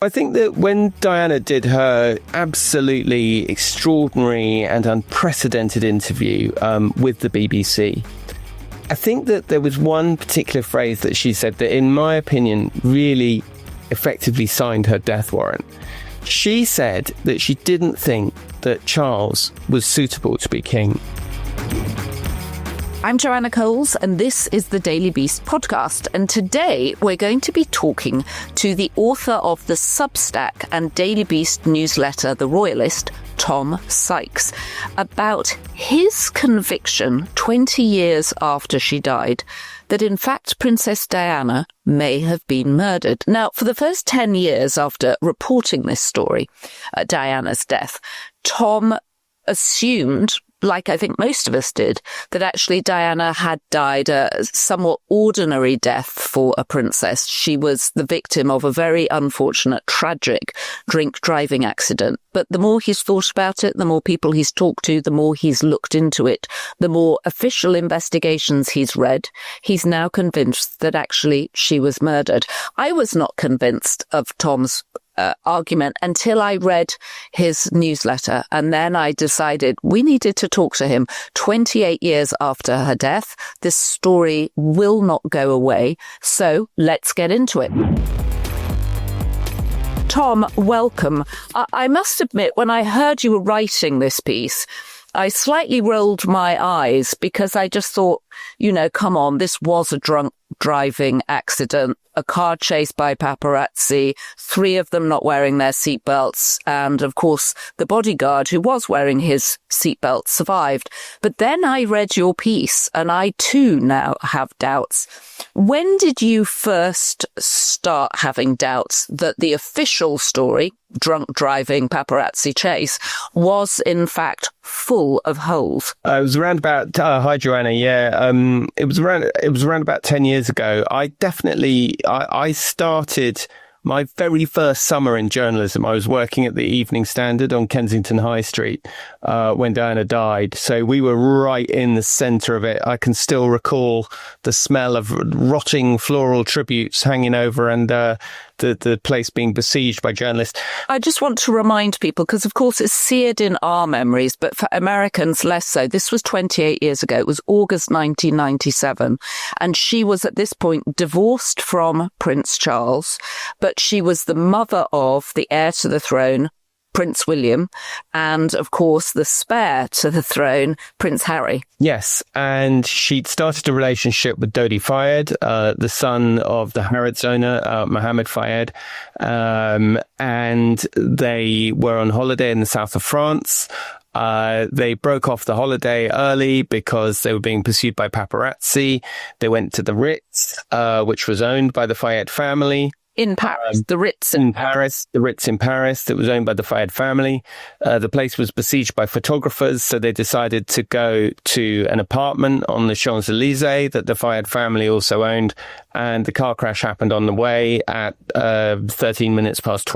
I think that when Diana did her absolutely extraordinary and unprecedented interview with the BBC, I think that there was one particular phrase that she said that, in my opinion, really effectively signed her death warrant. She said that she didn't think that Charles was suitable to be king. I'm Joanna Coles, and this is the Daily Beast podcast. And today we're going to be talking to the author of the Substack and Daily Beast newsletter, The Royalist, Tom Sykes, about his conviction 20 years after she died that in fact Princess Diana may have been murdered. Now, for the first 10 years after reporting this story, Diana's death, Tom assumed, like I think most of us did, that actually Diana had died a somewhat ordinary death for a princess. She was the victim of a very unfortunate, tragic drink driving accident. But the more he's thought about it, the more people he's talked to, the more he's looked into it, the more official investigations he's read, he's now convinced that actually she was murdered. I was not convinced of Tom's argument until I read his newsletter, and then I decided we needed to talk to him. 28 years after her death, this story will not go away, so let's get into it. Tom, welcome. I must admit, when I heard you were writing this piece, I slightly rolled my eyes because I just thought, come on, this was a drunk driving accident, a car chase by paparazzi, 3 of them not wearing their seatbelts, and of course the bodyguard who was wearing his seatbelt survived. But then I read your piece and I too now have doubts. When did you first start having doubts that the official story, drunk driving paparazzi chase, was in fact full of holes? It was around about, hi Joanna, it was around about 10 years ago. I started my very first summer in journalism. I was working at the Evening Standard on Kensington High Street when Diana died. So we were right in the centre of it. I can still recall the smell of rotting floral tributes hanging over and the place being besieged by journalists. I just want to remind people, because of course it's seared in our memories, but for Americans less so. This was 28 years ago. It was August 1997. And she was at this point divorced from Prince Charles, but she was the mother of the heir to the throne, Prince William, and of course the spare to the throne, Prince Harry. Yes, and she'd started a relationship with Dodi Fayed, the son of the Harrods owner, Mohammed Al-Fayed, and they were on holiday in the south of France. They broke off the holiday early because they were being pursued by paparazzi. They went to the Ritz, which was owned by the Fayed family. In Paris, the Ritz in Paris, that was owned by the Fayed family. The place was besieged by photographers, so they decided to go to an apartment on the Champs-Elysees that the Fayed family also owned, and the car crash happened on the way at 13 minutes past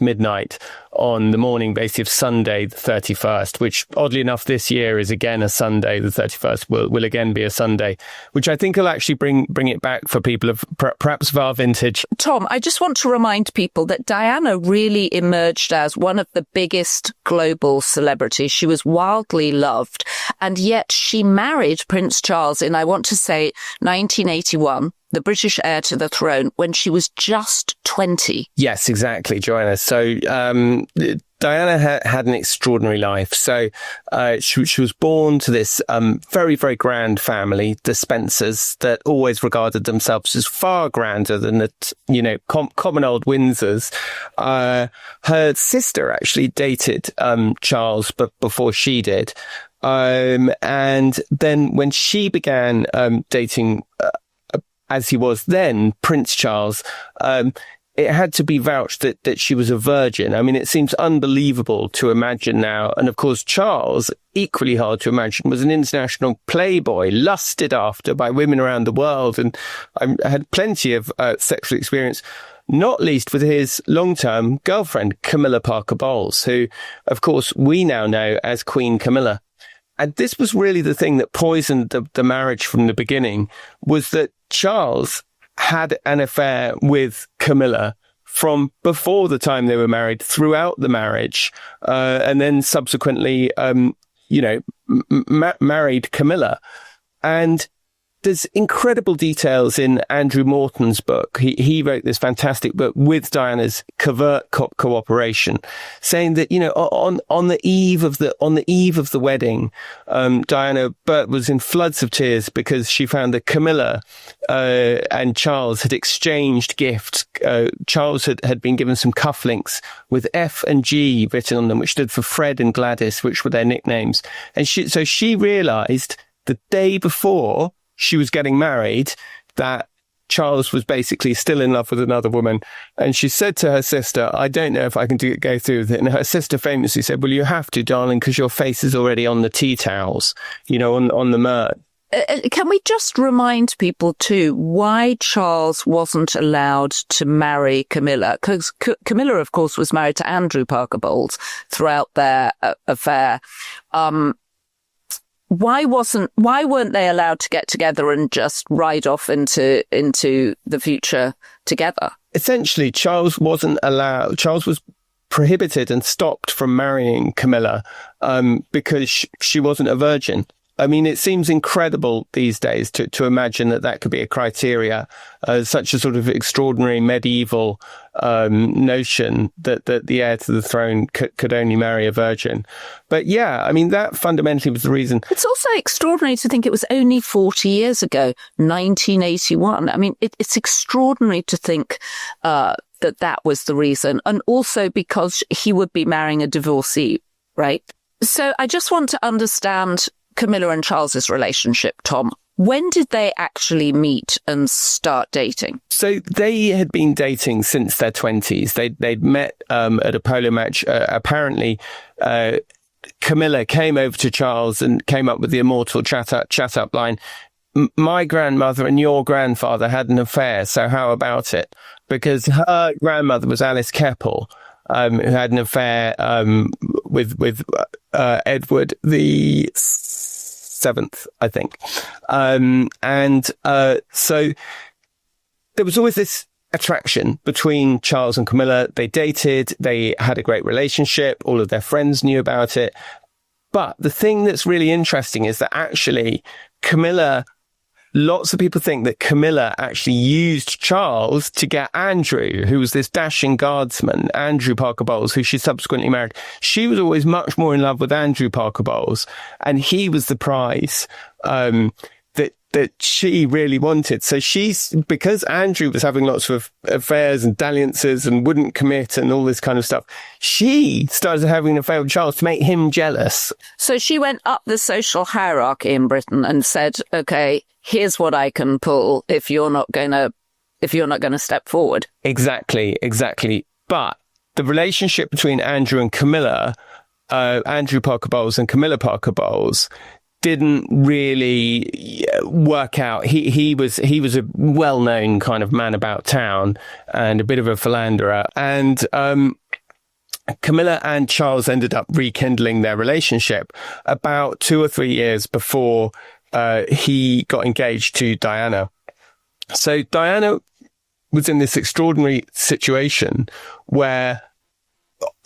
midnight on the morning basically of Sunday the 31st, which oddly enough this year is again a Sunday. The 31st will again be a Sunday, which I think will actually bring it back for people of perhaps of our vintage. Tom, I just want to remind people that Diana really emerged as one of the biggest global celebrities. She was wildly loved, and yet she married Prince Charles in, I want to say, 1981. The British heir to the throne, when she was just 20. Yes, exactly, Joanna. So Diana had an extraordinary life. So she was born to this very, very grand family, the Spencers, that always regarded themselves as far grander than the common old Windsors. Her sister actually dated Charles, but before she did. And then when she began dating as he was then, Prince Charles, it had to be vouched that she was a virgin. I mean, it seems unbelievable to imagine now. And of course, Charles, equally hard to imagine, was an international playboy, lusted after by women around the world, and had plenty of sexual experience, not least with his long-term girlfriend, Camilla Parker Bowles, who, of course, we now know as Queen Camilla. And this was really the thing that poisoned the marriage from the beginning, was that Charles had an affair with Camilla from before the time they were married, throughout the marriage, and then subsequently, married Camilla. And there's incredible details in Andrew Morton's book. He wrote this fantastic book with Diana's covert cooperation, saying that, on the eve of the wedding, Diana was in floods of tears because she found that Camilla and Charles had exchanged gifts. Charles had been given some cufflinks with F and G written on them, which stood for Fred and Gladys, which were their nicknames. And so she realized the day before she was getting married that Charles was basically still in love with another woman. And she said to her sister, I don't know if I can go through with it. And her sister famously said, well, you have to, darling, because your face is already on the tea towels, on the myrrh. Can we just remind people, too, why Charles wasn't allowed to marry Camilla? Because Camilla, of course, was married to Andrew Parker Bowles throughout their affair. Why weren't they allowed to get together and just ride off into the future together? Essentially, Charles wasn't allowed. Charles was prohibited and stopped from marrying Camilla because she wasn't a virgin. I mean, it seems incredible these days to imagine that could be a criteria, such a sort of extraordinary medieval notion that the heir to the throne could only marry a virgin. But yeah, I mean, that fundamentally was the reason. It's also extraordinary to think it was only 40 years ago, 1981. I mean, it's extraordinary to think that was the reason. And also because he would be marrying a divorcee, right? So I just want to understand Camilla and Charles's relationship, Tom. When did they actually meet and start dating? So they had been dating since their 20s. They'd met at a polo match. Apparently, Camilla came over to Charles and came up with the immortal chat up line. My grandmother and your grandfather had an affair, so how about it? Because her grandmother was Alice Keppel, who had an affair with Edward the Seventh, I think. So there was always this attraction between Charles and Camilla. They dated, they had a great relationship, all of their friends knew about it. But the thing that's really interesting is that actually lots of people think that Camilla actually used Charles to get Andrew, who was this dashing guardsman, Andrew Parker Bowles, who she subsequently married. She was always much more in love with Andrew Parker Bowles, and he was the prize that she really wanted. So because Andrew was having lots of affairs and dalliances and wouldn't commit and all this kind of stuff, she started having an affair with Charles to make him jealous. So she went up the social hierarchy in Britain and said, okay, here's what I can pull if you're not going to step forward. Exactly. But the relationship between Andrew and Camilla, Andrew Parker Bowles and Camilla Parker Bowles, didn't really work out. He was a well-known kind of man about town and a bit of a philanderer. And Camilla and Charles ended up rekindling their relationship about 2 or 3 years before he got engaged to Diana. So Diana was in this extraordinary situation where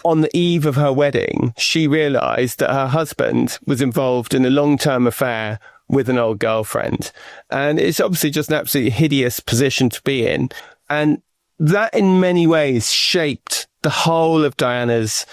on the eve of her wedding, she realized that her husband was involved in a long-term affair with an old girlfriend. And it's obviously just an absolutely hideous position to be in. And that in many ways shaped the whole of Diana's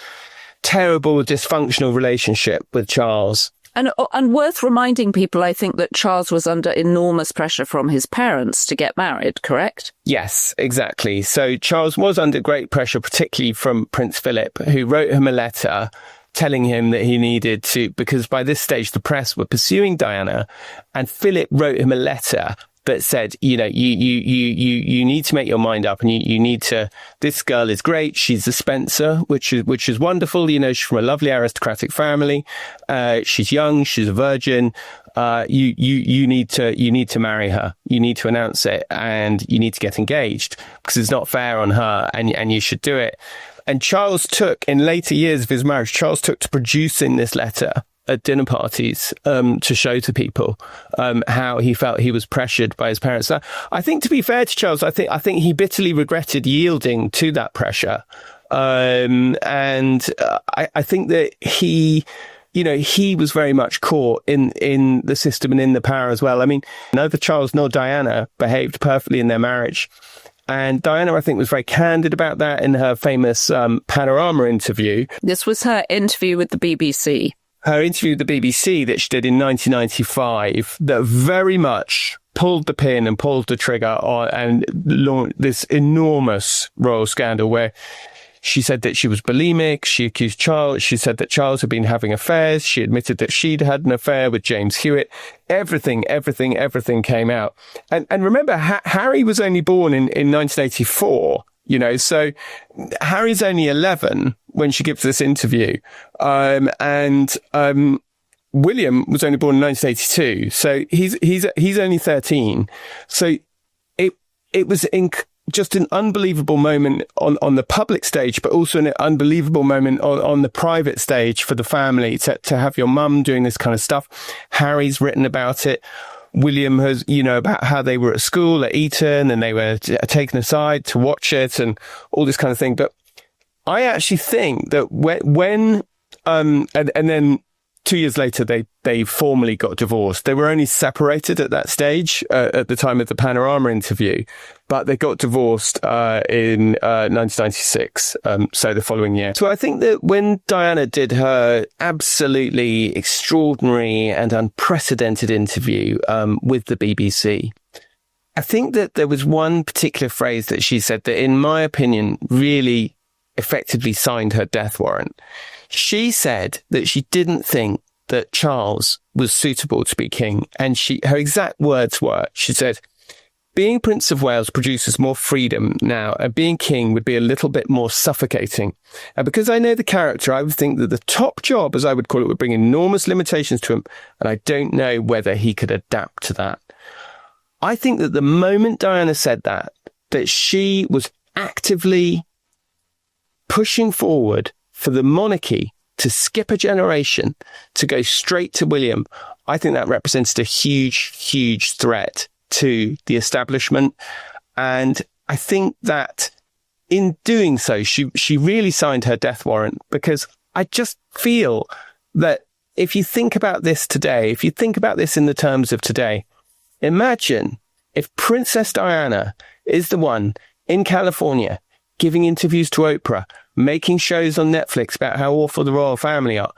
terrible, dysfunctional relationship with Charles. And worth reminding people, I think, that Charles was under enormous pressure from his parents to get married, correct? Yes, exactly. So Charles was under great pressure, particularly from Prince Philip, who wrote him a letter telling him that he needed to, because by this stage the press were pursuing Diana, and Philip wrote him a letter that said, you need to make your mind up, and you need to, this girl is great. She's a Spencer, which is wonderful. She's from a lovely aristocratic family. She's young. She's a virgin. You need to marry her. You need to announce it, and you need to get engaged because it's not fair on her, and you should do it. And Charles took, in later years of his marriage, to producing this letter at dinner parties to show to people how he felt he was pressured by his parents. Now, I think, to be fair to Charles, I think he bitterly regretted yielding to that pressure. I think that he was very much caught in the system and in the power as well. I mean, neither Charles nor Diana behaved perfectly in their marriage. And Diana, I think, was very candid about that in her famous Panorama interview. This was her interview with the BBC. Her interview with the BBC that she did in 1995 that very much pulled the pin and pulled the trigger on and launched this enormous royal scandal where she said that she was bulimic. She accused Charles. She said that Charles had been having affairs. She admitted that she'd had an affair with James Hewitt. Everything came out. And remember, Harry was only born in 1984, so Harry's only 11 when she gives this interview. William was only born in 1982. So he's only 13. So it was just an unbelievable moment on the public stage, but also an unbelievable moment on the private stage for the family to have your mum doing this kind of stuff. Harry's written about it. William has, about how they were at school at Eton and they were taken aside to watch it and all this kind of thing. But I actually think that when then 2 years later, they formally got divorced. They were only separated at that stage at the time of the Panorama interview, but they got divorced in 1996, so the following year. So I think that when Diana did her absolutely extraordinary and unprecedented interview with the BBC, I think that there was one particular phrase that she said that, in my opinion, really effectively signed her death warrant. She said that she didn't think that Charles was suitable to be king. And her exact words were, she said, being Prince of Wales produces more freedom now, and being king would be a little bit more suffocating. And because I know the character, I would think that the top job, as I would call it, would bring enormous limitations to him. And I don't know whether he could adapt to that. I think that the moment Diana said that she was actively pushing forward for the monarchy to skip a generation, to go straight to William, I think that represented a huge, huge threat to the establishment. And I think that in doing so, she really signed her death warrant, because I just feel that if you think about this today, if you think about this in the terms of today, imagine if Princess Diana is the one in California giving interviews to Oprah, making shows on Netflix about how awful the royal family are.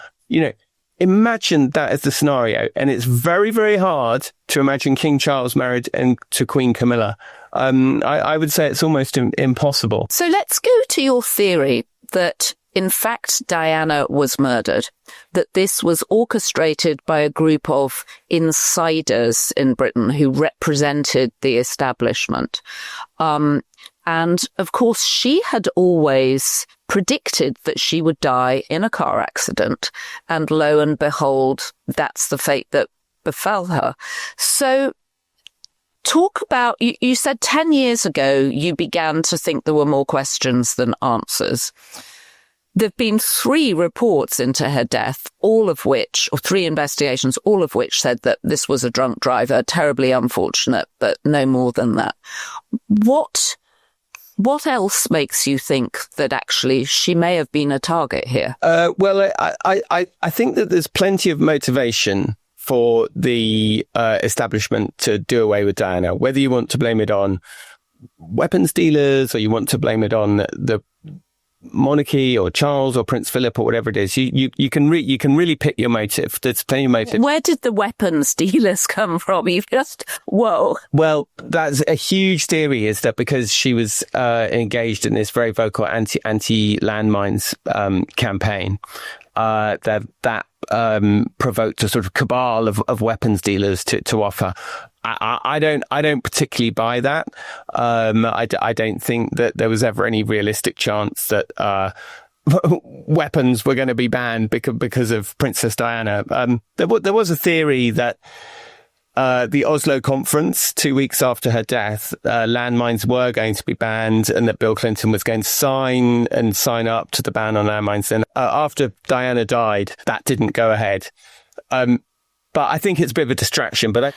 Imagine that as the scenario. And it's very, very hard to imagine King Charles married to Queen Camilla. I would say it's almost impossible. So let's go to your theory that, in fact, Diana was murdered, that this was orchestrated by a group of insiders in Britain who represented the establishment. And, of course, she had always predicted that she would die in a car accident. And lo and behold, that's the fate that befell her. So talk about, you said 10 years ago, you began to think there were more questions than answers. There've been 3 reports into her death, all of which, or 3 investigations, all of which said that this was a drunk driver, terribly unfortunate, but no more than that. What else makes you think that actually she may have been a target here? Well, I think that there's plenty of motivation for the establishment to do away with Diana, whether you want to blame it on weapons dealers or you want to blame it on the monarchy or Charles or Prince Philip or whatever it is. You can really pick your motive. There's plenty of motive. Where did the weapons dealers come from? Whoa. Well, that's a huge theory, is that because she was engaged in this very vocal anti-landmines campaign, that provoked a sort of cabal of weapons dealers to offer. I don't particularly buy that. I don't think that there was ever any realistic chance that weapons were going to be banned because of Princess Diana. There was a theory that the Oslo conference, 2 weeks after her death, landmines were going to be banned, and that Bill Clinton was going to sign up to the ban on landmines. Then after Diana died, that didn't go ahead. But I think it's a bit of a distraction. But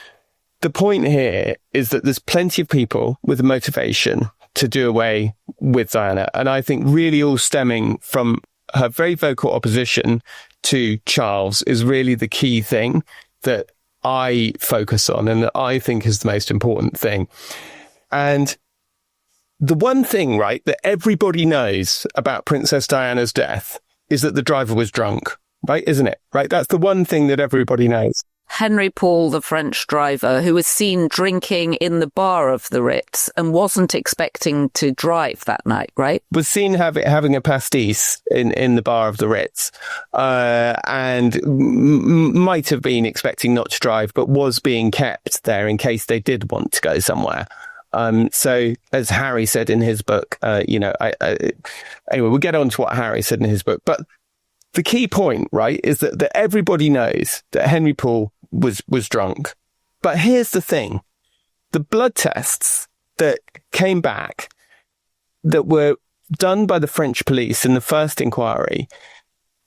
the point here is that there's plenty of people with a motivation to do away with Diana. And I think really all stemming from her very vocal opposition to Charles is really the key thing that I focus on and that I think is the most important thing. And the one thing, right, that everybody knows about Princess Diana's death is that the driver was drunk, right? Isn't it? Right? That's the one thing that everybody knows. Henry Paul, the French driver, who was seen drinking in the bar of the Ritz and wasn't expecting to drive that night, right? Was seen having a pastis in the bar of the Ritz, and might have been expecting not to drive, but was being kept there in case they did want to go somewhere. So as Harry said in his book, anyway, we'll get on to what Harry said in his book, but the key point, right, is that everybody knows that Henry Paul was drunk. But here's the thing. The blood tests that came back that were done by the French police in the first inquiry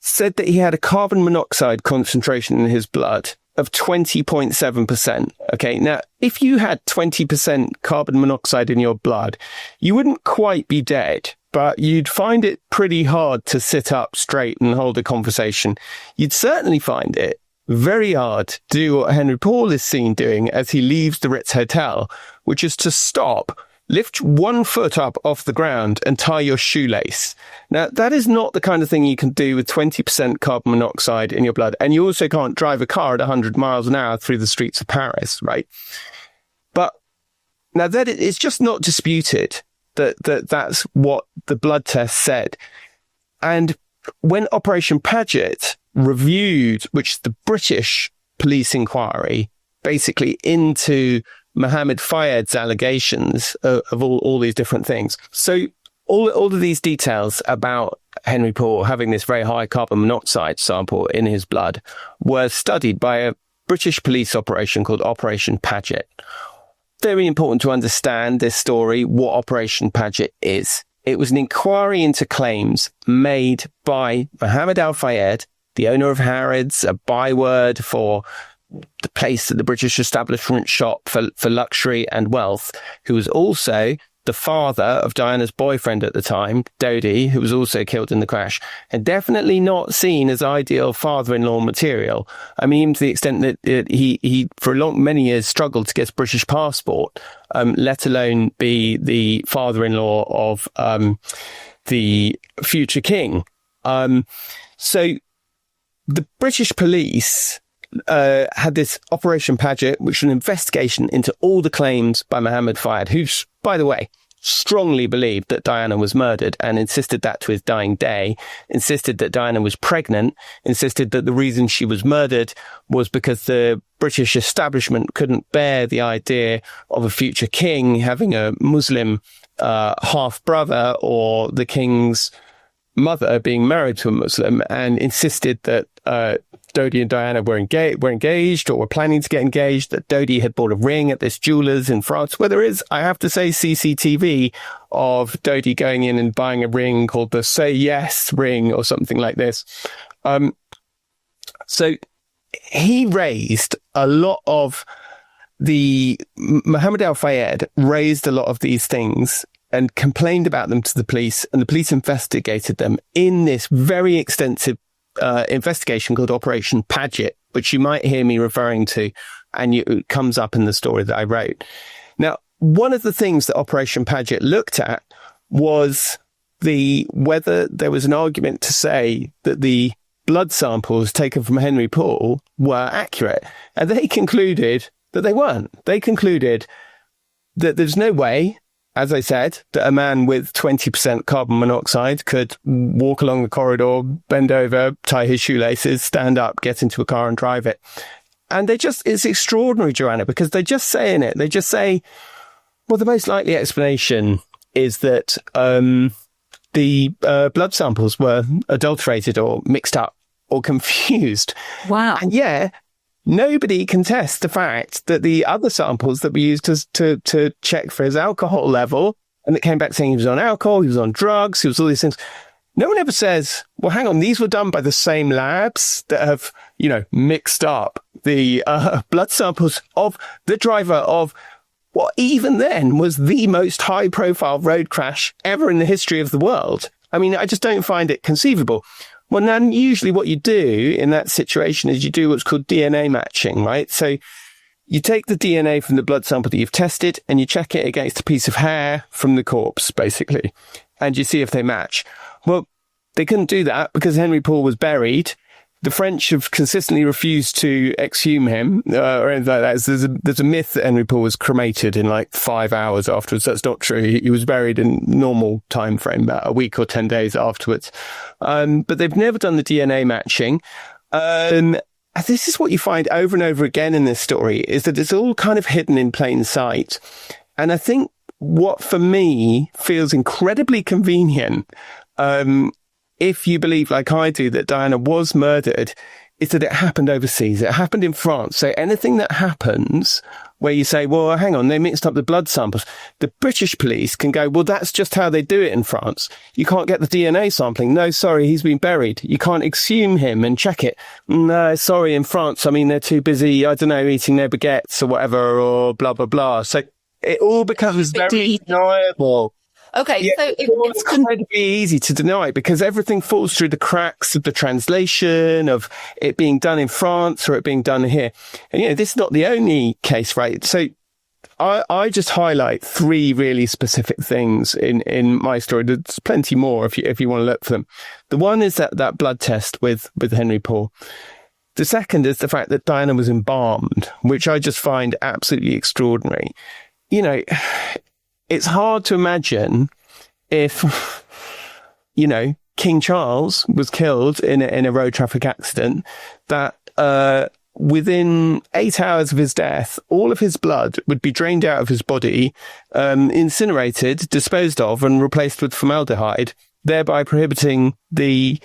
said that he had a carbon monoxide concentration in his blood of 20.7%. Okay. Now, if you had 20% carbon monoxide in your blood, you wouldn't quite be dead, but you'd find it pretty hard to sit up straight and hold a conversation. You'd certainly find it very hard to do what Henry Paul is seen doing as he leaves the Ritz Hotel, which is to stop, lift one foot up off the ground and tie your shoelace. Now, that is not the kind of thing you can do with 20% carbon monoxide in your blood. And you also can't drive a car at 100 miles an hour through the streets of Paris, right? But now that it's just not disputed that's what the blood test said. And when Operation Paget reviewed, which is the British police inquiry, basically into Mohammed Al-Fayed's allegations of all these different things. So all of these details about Henry Paul having this very high carbon monoxide sample in his blood were studied by a British police operation called Operation Paget. Very important to understand this story, what Operation Paget is. It was an inquiry into claims made by Mohammed Al-Fayed, the owner of Harrods, a byword for the place that the British establishment shop for luxury and wealth, who was also the father of Diana's boyfriend at the time, Dodi, who was also killed in the crash, and definitely not seen as ideal father-in-law material. I mean, even to the extent that he for many years struggled to get a British passport, let alone be the father-in-law of the future king. So the British police had this Operation Paget, which was an investigation into all the claims by Mohammed Al-Fayed, who, by the way, strongly believed that Diana was murdered and insisted that to his dying day, insisted that Diana was pregnant, insisted that the reason she was murdered was because the British establishment couldn't bear the idea of a future king having a Muslim half-brother or the king's mother being married to a Muslim, and insisted that Dodi and Diana were engaged or were planning to get engaged, that Dodi had bought a ring at this jeweler's in France, where there is, I have to say, CCTV of Dodi going in and buying a ring called the Say Yes ring or something like this. So he raised a lot of Mohammed Al-Fayed raised a lot of these things and complained about them to the police, and the police investigated them in this very extensive investigation called Operation Paget, which you might hear me referring to, and it comes up in the story that I wrote. Now, one of the things that Operation Paget looked at was whether there was an argument to say that the blood samples taken from Henry Paul were accurate, and they concluded that they weren't. They concluded that there's no way, as I said, that a man with 20% carbon monoxide could walk along the corridor, bend over, tie his shoelaces, stand up, get into a car and drive it. And it's extraordinary, Joanna, because they just say in it, they just say, well, the most likely explanation is that the blood samples were adulterated or mixed up or confused. Wow. And yeah, nobody contests the fact that the other samples that we used to check for his alcohol level, and it came back saying he was on alcohol, he was on drugs, he was all these things. no one ever says, well, hang on, these were done by the same labs that have, mixed up the blood samples of the driver of what even then was the most high-profile road crash ever in the history of the world. I mean, I just don't find it conceivable. Well, then usually what you do in that situation is you do what's called DNA matching, right? So you take the DNA from the blood sample that you've tested and you check it against a piece of hair from the corpse, basically, and you see if they match. Well, they couldn't do that because Henry Paul was buried. The French have consistently refused to exhume him or anything like that. There's a myth that Henry Paul was cremated in like 5 hours afterwards. That's not true. He was buried in normal time frame, about a week or 10 days afterwards. But they've never done the DNA matching. This is what you find over and over again in this story, is that it's all kind of hidden in plain sight. And I think what for me feels incredibly convenient, if you believe, like I do, that Diana was murdered, is that it happened overseas. It happened in France. So anything that happens where you say, well, hang on, they mixed up the blood samples, the British police can go, well, that's just how they do it in France. You can't get the DNA sampling. No, sorry, he's been buried. You can't exhume him and check it. No, sorry, in France, I mean, they're too busy, I don't know, eating their baguettes or whatever, or blah, blah, blah. So it all becomes very deniable. Okay, yeah, so it's incredibly easy to deny because everything falls through the cracks of the translation, of it being done in France or it being done here. And, this is not the only case, right? So I just highlight 3 really specific things in my story. There's plenty more if you want to look for them. The one is that blood test with Henry Paul. The second is the fact that Diana was embalmed, which I just find absolutely extraordinary. It's hard to imagine if, King Charles was killed in a road traffic accident, that within 8 hours of his death, all of his blood would be drained out of his body, incinerated, disposed of, and replaced with formaldehyde, thereby prohibiting the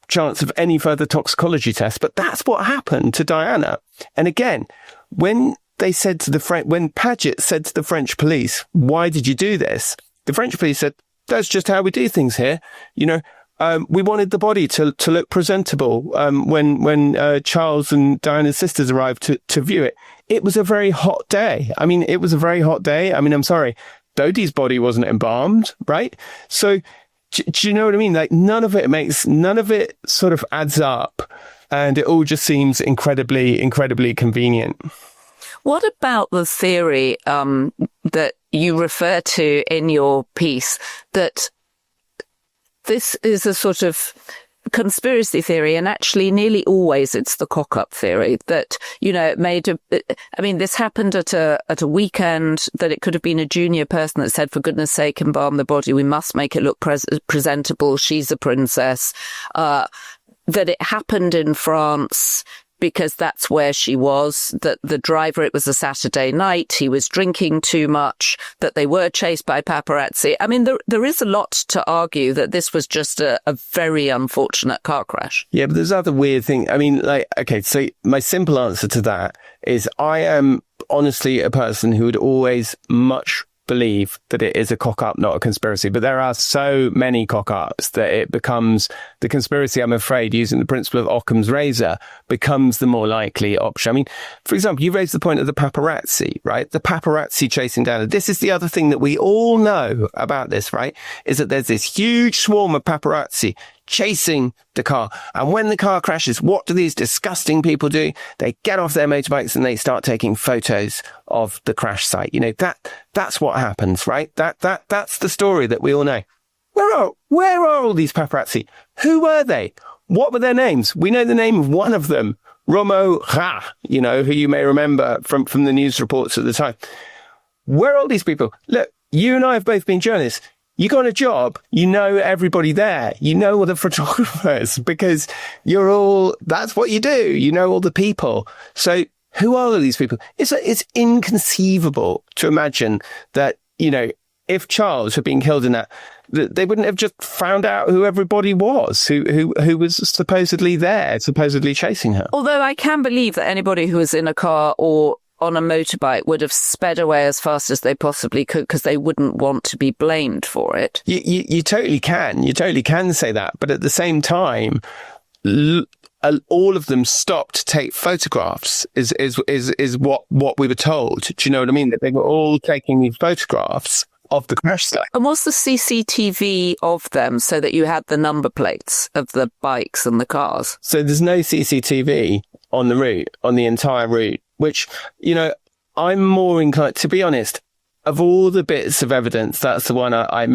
chance of any further toxicology tests. But that's what happened to Diana. And again, when Paget said to the French police, why did you do this? The French police said, that's just how we do things here. We wanted the body to look presentable when Charles and Diana's sisters arrived to view it. It was a very hot day. I'm sorry. Dodi's body wasn't embalmed, right? So do you know what I mean? Like none of it sort of adds up, and it all just seems incredibly, incredibly convenient. What about the theory that you refer to in your piece, that this is a sort of conspiracy theory, and actually nearly always it's the cock-up theory that, this happened at a weekend, that it could have been a junior person that said, for goodness sake, embalm the body. We must make it look presentable. She's a princess. That it happened in France because that's where she was, that the driver, it was a Saturday night, he was drinking too much, that they were chased by paparazzi. I mean, there is a lot to argue that this was just a very unfortunate car crash. Yeah, but there's other weird thing. I mean, so my simple answer to that is I am honestly a person who would always much believe that it is a cock-up, not a conspiracy. But there are so many cock-ups that it becomes the conspiracy, I'm afraid, using the principle of Occam's razor, becomes the more likely option. I mean, for example, you raised the point of the paparazzi, right? The paparazzi chasing down. This is the other thing that we all know about this, right? Is that there's this huge swarm of paparazzi chasing the car. And when the car crashes, what do these disgusting people do? They get off their motorbikes and they start taking photos of the crash site. That's what happens, right? That's the story that we all know. Where are all these paparazzi? Who were they? What were their names? We know the name of one of them, Romo Ra, who you may remember from the news reports at the time. Where are all these people? Look, you and I have both been journalists. You got a job, you know everybody there, you know all the photographers, because that's what you do, you know all the people. So who are all these people? It's inconceivable to imagine that, if Charles had been killed in that, they wouldn't have just found out who everybody was, who was supposedly there, supposedly chasing her. Although I can believe that anybody who was in a car or on a motorbike would have sped away as fast as they possibly could because they wouldn't want to be blamed for it. You totally can. You totally can say that. But at the same time, all of them stopped to take photographs is what we were told. Do you know what I mean? That they were all taking these photographs of the crash site. And was the CCTV of them so that you had the number plates of the bikes and the cars? So there's no CCTV on the route, on the entire route, which, you know, I'm more inclined, to be honest, of all the bits of evidence, that's the one I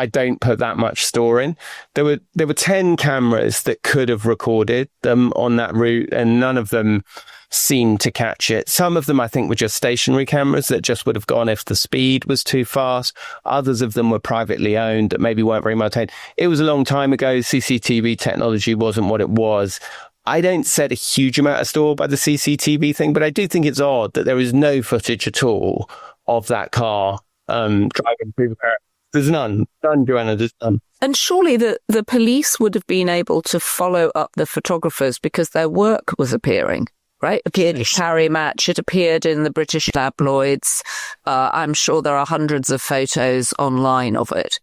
don't put that much store in. There were 10 cameras that could have recorded them on that route, and none of them seemed to catch it. Some of them, I think, were just stationary cameras that just would have gone if the speed was too fast. Others of them were privately owned that maybe weren't very maintained. It was a long time ago. CCTV technology wasn't what it was. I don't set a huge amount of store by the CCTV thing, but I do think it's odd that there is no footage at all of that car driving through Paris. There's none, Joanna, there's none. And surely the police would have been able to follow up the photographers because their work was appearing, right? Appeared in Harry Match, it appeared in the British tabloids. I'm sure there are hundreds of photos online of it,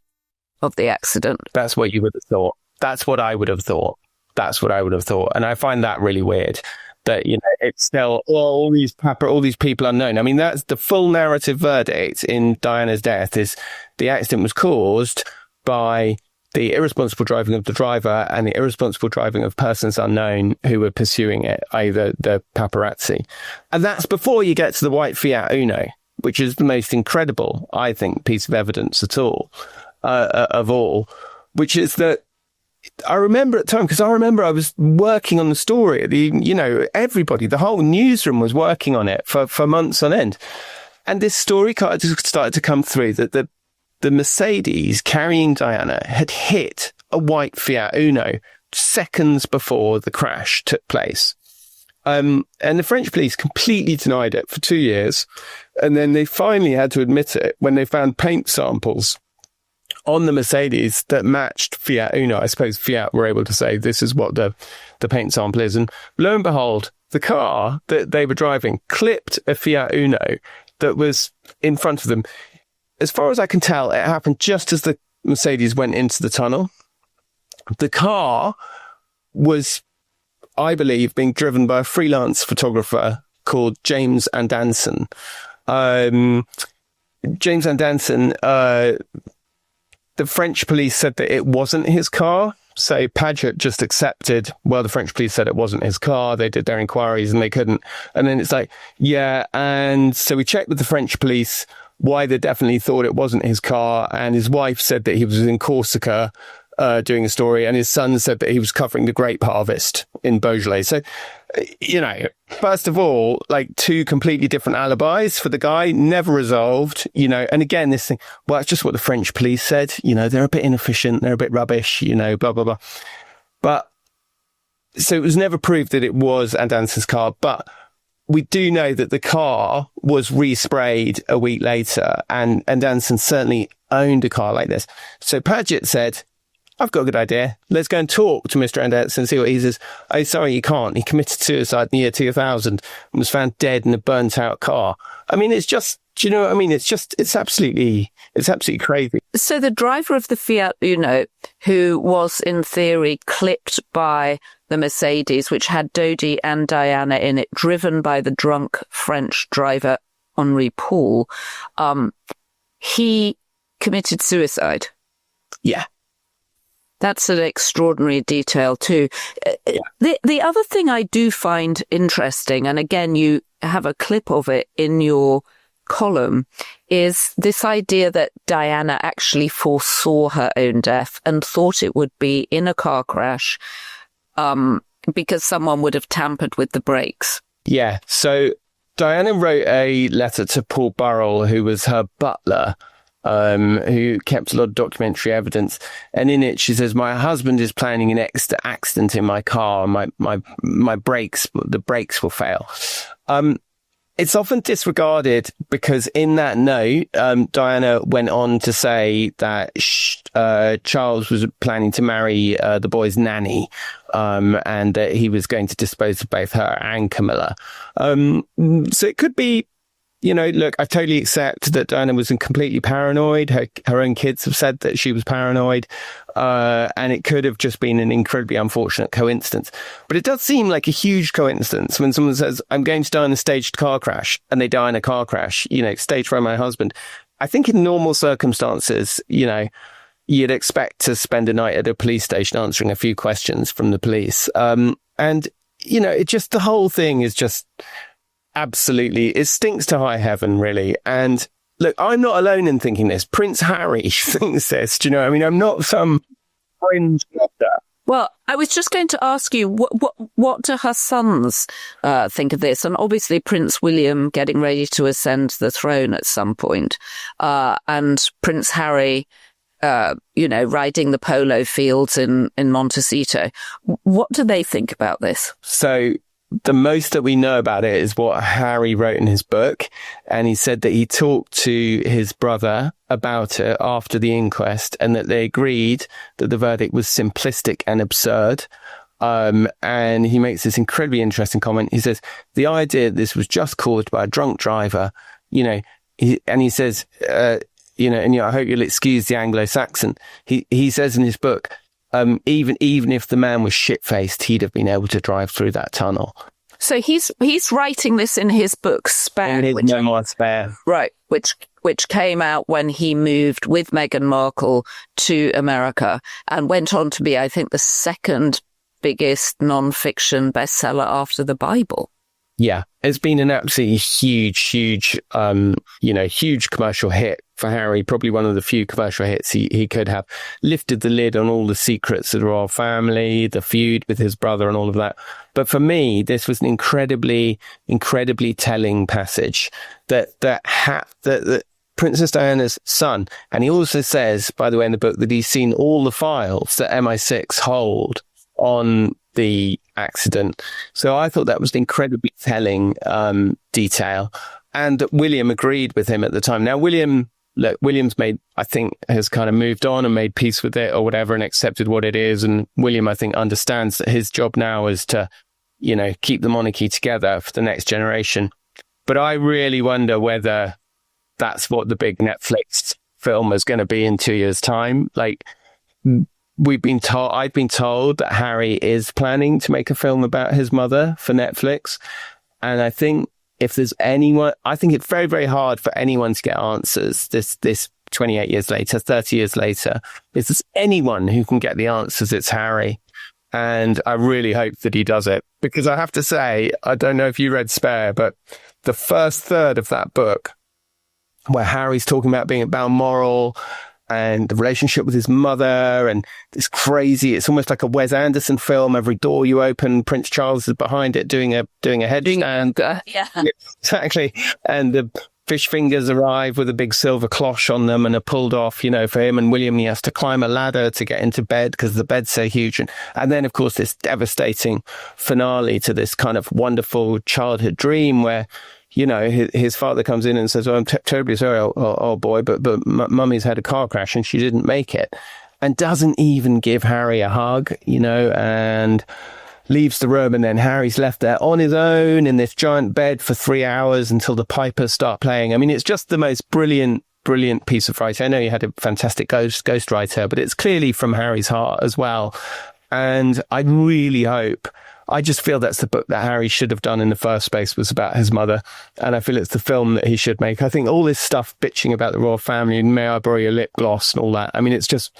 of the accident. That's what you would have thought. That's what I would have thought. And I find that really weird. That, you know, it's still all these people unknown. I mean, that's the full narrative verdict in Diana's death is the accident was caused by the irresponsible driving of the driver and the irresponsible driving of persons unknown who were pursuing it, either the paparazzi. And that's before you get to the white Fiat Uno, which is the most incredible, I think, piece of evidence at all, of all, which is that I remember at the time, because I remember I was working on the story. Everybody, the whole newsroom was working on it for months on end. And this story just started to come through that the Mercedes carrying Diana had hit a white Fiat Uno seconds before the crash took place. And the French police completely denied it for 2 years. And then they finally had to admit it when they found paint samples on the Mercedes that matched Fiat Uno. I suppose Fiat were able to say this is what the paint sample is. And lo and behold, the car that they were driving clipped a Fiat Uno that was in front of them. As far as I can tell, it happened just as the Mercedes went into the tunnel. The car was, I believe, being driven by a freelance photographer called James Andanson. James Andanson, the French police said that it wasn't his car. So Paget just accepted, well, the French police said it wasn't his car. They did their inquiries and they couldn't. And then it's like, yeah. And so we checked with the French police why they definitely thought it wasn't his car. And his wife said that he was in Corsica doing a story. And his son said that he was covering the grape harvest in Beaujolais. So, you know, first of all, like two completely different alibis for the guy, never resolved, you know. And again, this thing, well, it's just what the French police said, you know, they're a bit inefficient, they're a bit rubbish, you know, blah, blah, blah. But so it was never proved that it was Andanson's car, but we do know that the car was resprayed a week later, and Andanson certainly owned a car like this. So Paget said, I've got a good idea. Let's go and talk to Mr. Andanson and see what he says. Oh, sorry, you can't. He committed suicide in the year 2000 and was found dead in a burnt out car. I mean, it's just, do you know what I mean? It's absolutely crazy. So the driver of the Fiat Uno, who was in theory clipped by the Mercedes, which had Dodie and Diana in it, driven by the drunk French driver Henri Paul, he committed suicide. Yeah. That's an extraordinary detail too. Yeah. The other thing I do find interesting, and again, you have a clip of it in your column, is this idea that Diana actually foresaw her own death and thought it would be in a car crash because someone would have tampered with the brakes. Yeah. So Diana wrote a letter to Paul Burrell, who was her butler, who kept a lot of documentary evidence. And in it, she says, my husband is planning an accident in my car. My brakes, the brakes will fail. It's often disregarded because in that note, Diana went on to say that Charles was planning to marry the boy's nanny, and that he was going to dispose of both her and Camilla. So it could be, look, I totally accept that Diana was completely paranoid. Her own kids have said that she was paranoid, and it could have just been an incredibly unfortunate coincidence. But it does seem like a huge coincidence when someone says, I'm going to die in a staged car crash, and they die in a car crash, staged by my husband. I think in normal circumstances, you'd expect to spend a night at a police station answering a few questions from the police. And, the whole thing is just absolutely, it stinks to high heaven, really. And look, I'm not alone in thinking this. Prince Harry thinks this. Do you know what I mean? I'm not some fringe doctor. Well, I was just going to ask you, what do her sons think of this? And obviously Prince William getting ready to ascend the throne at some point, and Prince Harry, riding the polo fields in Montecito. What do they think about this? So the most that we know about it is what Harry wrote in his book. And he said that he talked to his brother about it after the inquest, and that they agreed that the verdict was simplistic and absurd. And he makes this incredibly interesting comment. He says, the idea that this was just caused by a drunk driver, he says, and I hope you'll excuse the Anglo-Saxon. He says in his book, even if the man was shit-faced, he'd have been able to drive through that tunnel. So he's writing this in his book Spare, in his memoir Spare, right? Which came out when he moved with Meghan Markle to America and went on to be, I think, the second biggest non-fiction bestseller after the Bible. Yeah, it's been an absolutely huge commercial hit for Harry. Probably one of the few commercial hits he could have. Lifted the lid on all the secrets of the royal family, the feud with his brother and all of that. But for me, this was an incredibly telling passage that Princess Diana's son, and he also says, by the way, in the book, that he's seen all the files that MI6 hold on the accident. So I thought that was an incredibly telling detail, and that William agreed with him at the time. Now, William's has kind of moved on and made peace with it or whatever and accepted what it is. And William, I think, understands that his job now is to, keep the monarchy together for the next generation. But I really wonder whether that's what the big Netflix film is going to be in 2 years' time. Like, I've been told that Harry is planning to make a film about his mother for Netflix. And I think if there's anyone, I think it's very, very hard for anyone to get answers this 28 years later, 30 years later. If there's anyone who can get the answers, it's Harry. And I really hope that he does it, because I have to say, I don't know if you read Spare, but the first third of that book, where Harry's talking about being at Balmoral and the relationship with his mother, and it's crazy. It's almost like a Wes Anderson film. Every door you open, Prince Charles is behind it doing a headstand. Yeah, exactly. And the fish fingers arrive with a big silver cloche on them and are pulled off, for him. And William, he has to climb a ladder to get into bed because the bed's so huge. And then, of course, this devastating finale to this kind of wonderful childhood dream where, his father comes in and says, I'm terribly sorry, oh boy, but mummy's had a car crash and she didn't make it. And doesn't even give Harry a hug, and leaves the room. And then Harry's left there on his own in this giant bed for 3 hours until the pipers start playing. I mean, it's just the most brilliant piece of writing. I know you had a fantastic ghostwriter, but it's clearly from Harry's heart as well. And I really hope, I just feel that's the book that Harry should have done in the first place, was about his mother. And I feel it's the film that he should make. I think all this stuff bitching about the royal family and may I borrow your lip gloss and all that. I mean, it's just,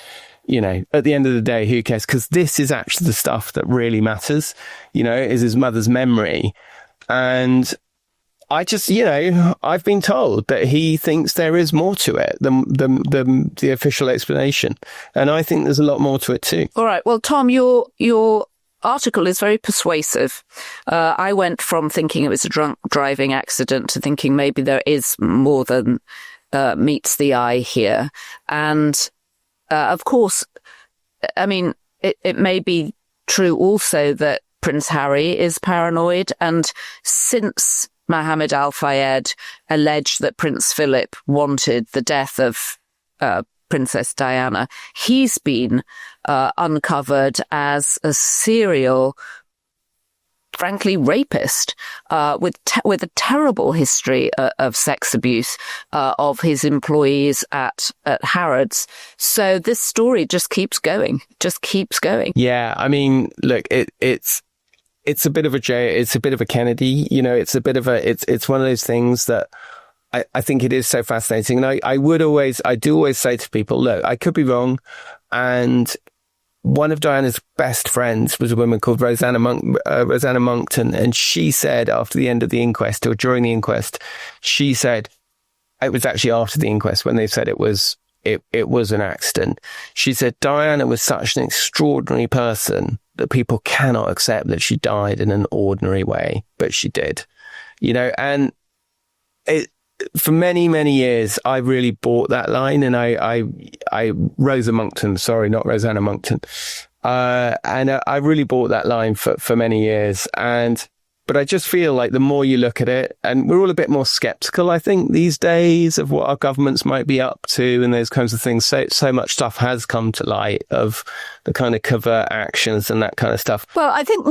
at the end of the day, who cares? Because this is actually the stuff that really matters, is his mother's memory. And I just, I've been told that he thinks there is more to it than the official explanation. And I think there's a lot more to it too. All right. Well, Tom, your article is very persuasive. I went from thinking it was a drunk driving accident to thinking maybe there is more than meets the eye here. And of course, I mean, it may be true also that Prince Harry is paranoid. And since Mohammed Al-Fayed alleged that Prince Philip wanted the death of Princess Diana, he's been uncovered as a serial, frankly, rapist, with a terrible history of sex abuse of his employees at Harrods. So this story just keeps going. Yeah, I mean, look, it's a bit of a Kennedy. You know, it's one of those things that I think it is so fascinating. And I do always say to people, look, I could be wrong, and one of Diana's best friends was a woman called Rosanna Monckton, and she said after the end of the inquest, or during the inquest, she said it was actually after the inquest when they said it was an accident. She said Diana was such an extraordinary person that people cannot accept that she died in an ordinary way, but she did. You know, and for many, many years, I really bought that line, and Rosa Monckton, sorry, not Rosanna Monckton. And I really bought that line for many years. But I just feel like the more you look at it, and we're all a bit more skeptical, I think, these days of what our governments might be up to and those kinds of things. So much stuff has come to light of the kind of covert actions and that kind of stuff. Well, I think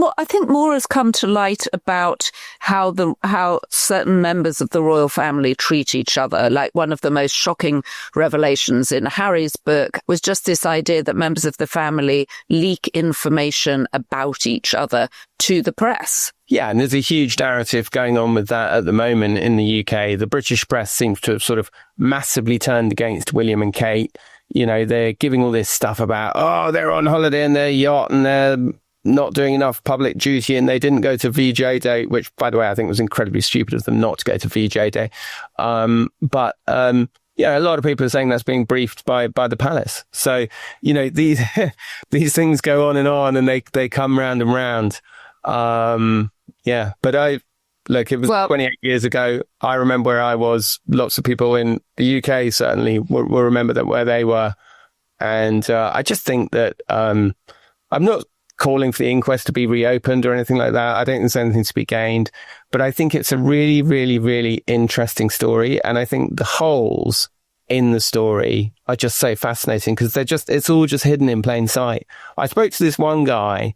more has come to light about how certain members of the royal family treat each other. Like, one of the most shocking revelations in Harry's book was just this idea that members of the family leak information about each other to the press. Yeah, and there's a huge narrative going on with that at the moment in the UK. The British press seems to have sort of massively turned against William and Kate. You know, they're giving all this stuff about, oh, they're on holiday in their yacht and they're not doing enough public duty and they didn't go to VJ Day, which, by the way, I think was incredibly stupid of them not to go to VJ Day. Yeah, a lot of people are saying that's being briefed by the palace. So, you know, these things go on and they come round and round. Yeah, but it was 28 years ago. I remember where I was. Lots of people in the UK certainly will remember that where they were. And I just think that I'm not calling for the inquest to be reopened or anything like that. I don't think there's anything to be gained. But I think it's a really, really, really interesting story. And I think the holes in the story are just so fascinating because it's all just hidden in plain sight. I spoke to this one guy,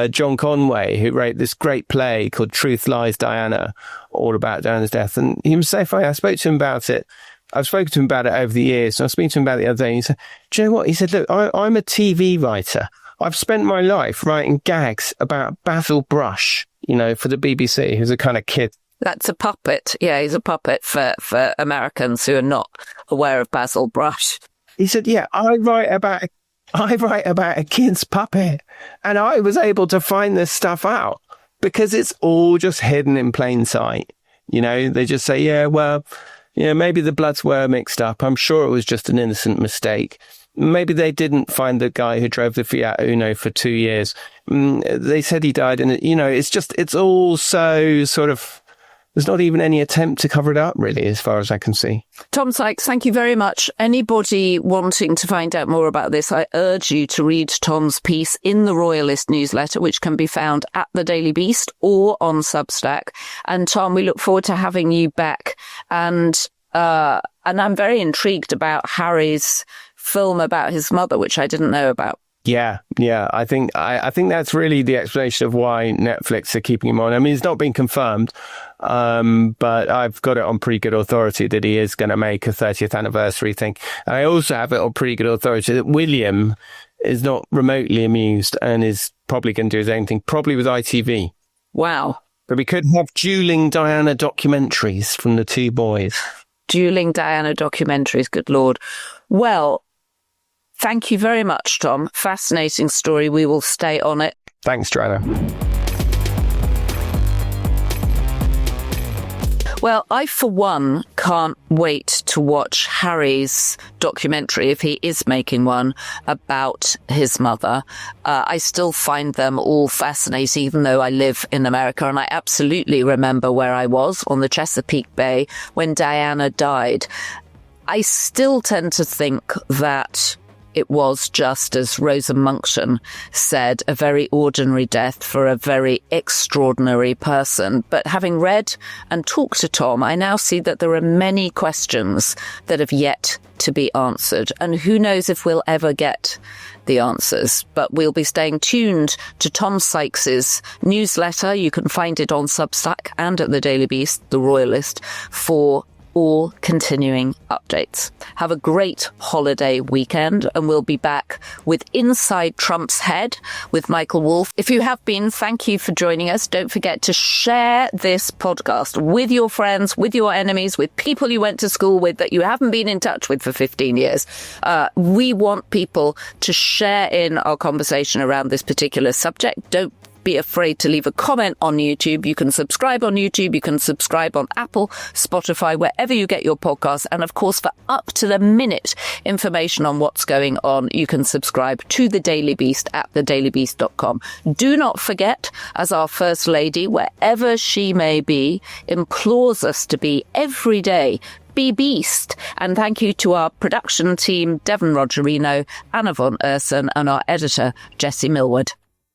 John Conway, who wrote this great play called Truth Lies Diana, all about Diana's death. And he was so funny. I spoke to him about it. I've spoken to him about it over the years. And I was speaking to him about it the other day. And he said, do you know what? He said, look, I'm a TV writer. I've spent my life writing gags about Basil Brush, you know, for the BBC, who's a kind of kid. That's a puppet. Yeah, he's a puppet for Americans who are not aware of Basil Brush. He said, yeah, I write about a kid's puppet, and I was able to find this stuff out because it's all just hidden in plain sight. You know, they just say, yeah, well, yeah, maybe the bloods were mixed up. I'm sure it was just an innocent mistake. Maybe they didn't find the guy who drove the Fiat Uno for 2 years. They said he died, and you know, it's all so sort of. There's not even any attempt to cover it up, really, as far as I can see. Tom Sykes, thank you very much. Anybody wanting to find out more about this, I urge you to read Tom's piece in the Royalist newsletter, which can be found at the Daily Beast or on Substack. And Tom, we look forward to having you back. And I'm very intrigued about Harry's film about his mother, which I didn't know about. Yeah. I think that's really the explanation of why Netflix are keeping him on. I mean, it's not been confirmed, but I've got it on pretty good authority that he is going to make a 30th anniversary thing. And I also have it on pretty good authority that William is not remotely amused and is probably going to do his own thing, probably with ITV. Wow. But we could have dueling Diana documentaries from the two boys. Dueling Diana documentaries, good Lord. Well, thank you very much, Tom. Fascinating story. We will stay on it. Thanks, Joanna. Well, I, for one, can't wait to watch Harry's documentary, if he is making one, about his mother. I still find them all fascinating, even though I live in America. And I absolutely remember where I was on the Chesapeake Bay when Diana died. I still tend to think that it was just, as Rosa Monckton said, a very ordinary death for a very extraordinary person. But having read and talked to Tom, I now see that there are many questions that have yet to be answered. And who knows if we'll ever get the answers. But we'll be staying tuned to Tom Sykes's newsletter. You can find it on Substack and at the Daily Beast, The Royalist, for all continuing updates. Have a great holiday weekend, and we'll be back with Inside Trump's Head with Michael Wolff. If you have been, thank you for joining us. Don't forget to share this podcast with your friends, with your enemies, with people you went to school with that you haven't been in touch with for 15 years. We want people to share in our conversation around this particular subject. Don't be afraid to leave a comment on YouTube. You can subscribe on YouTube. You can subscribe on Apple, Spotify, wherever you get your podcasts. And of course, for up to the minute information on what's going on, you can subscribe to The Daily Beast at thedailybeast.com. Do not forget, as our First Lady, wherever she may be, implores us to be every day, be beast. And thank you to our production team, Devon Rogerino, Anna von Urson, and our editor, Jessie Millward.